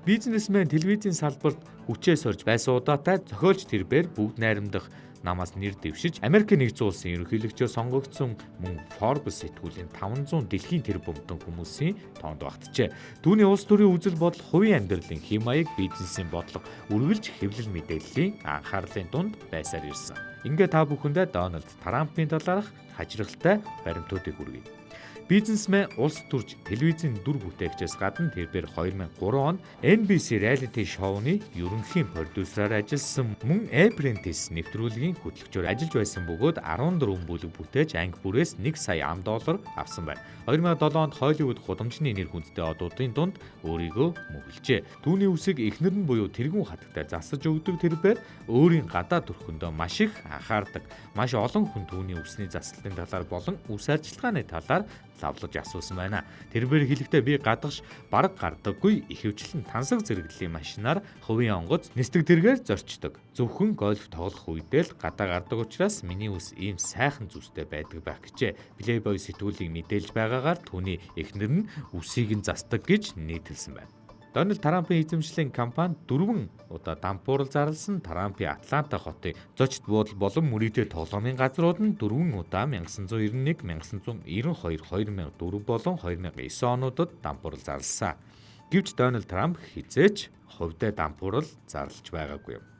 Бизнесмен телевизийн салбарт хүчээс орж байсан удаатай зохиолч тэрбээр бүгд найрамдах намаас нэр дэвшиж Америк нэгдсэн улсын ерөнхийлөгчөөр сонгогдсон мөн Forbes сэтгүүлийн 500 дэлхийн тэр бумтан хүмүүсийн тоонд багтжээ. Түүний улс төрийн үзэл бодол, хувийн амьдралын хэм маяг, бизнесийн бодлого үргэлж хэвлэл мэдээллийн анхаарлын дунд байсаар ирсэн. Ингээ та бүхэндээ Дональд Трампын талаарх хачирхалтай баримтуудыг хүргэе. Бизнесмен улс төрж телевизийн дүр бүтээгчээс гадна тэрээр 2003 онд NBC reality шоуны ерөнхий продюсераар ажилласан мөн Apprentice нэвтрүүлгийн хөтлөгчөөр ажиллаж байсан бөгөөд 14 бүлэг бүтээж анги бүрээс 1 сая $1 авсан байна. 2007 онд Hollywood гудамжны нэр хүндтэй одуудын дунд өөрийгөө мөглөжээ. Түүний үсэг эхнэр нь буюу тэргүүн хатагтай засаж өгдөг тэрээр өөрийн гадаа төрхөндөө маш их анхаардаг. Маш олон хүн түүний үсний заслалтын талаар болон үс арчилгааны талаар лавлаж асуусан байна. Тэрээр хэлэхдээ би гадагш бараг гардаггүй ихэвчлэн тансаг зэрэглэлийн машинаар хувийн онгоц нисдэг тэргээр зорчдог. Зөвхөн гольф тоглох үедээ л гадаа гардаг учраас миний үс ийм сайхан зүстэй байдаг байх гэжээ. Playboy сэтгүүлийг мэдээлж байгаагаар түүний эхнэр нь үсийг нь застдаг гэж нийтэлсэн байна. Дональд Трампын эзэмшлийн кампани 4 удаа дампуурал зарласан. Трампын Атланта хотын зочд буудал болон мөрөгтэй тоглоомын газрууд нь 4 удаа 1991, 1992, 2004 болон 2009 онуудад дампуурал зарласан. Гэвч Дональд Трамп хизээч хувьдаа дампуурал зарлаж байгаагүй юм.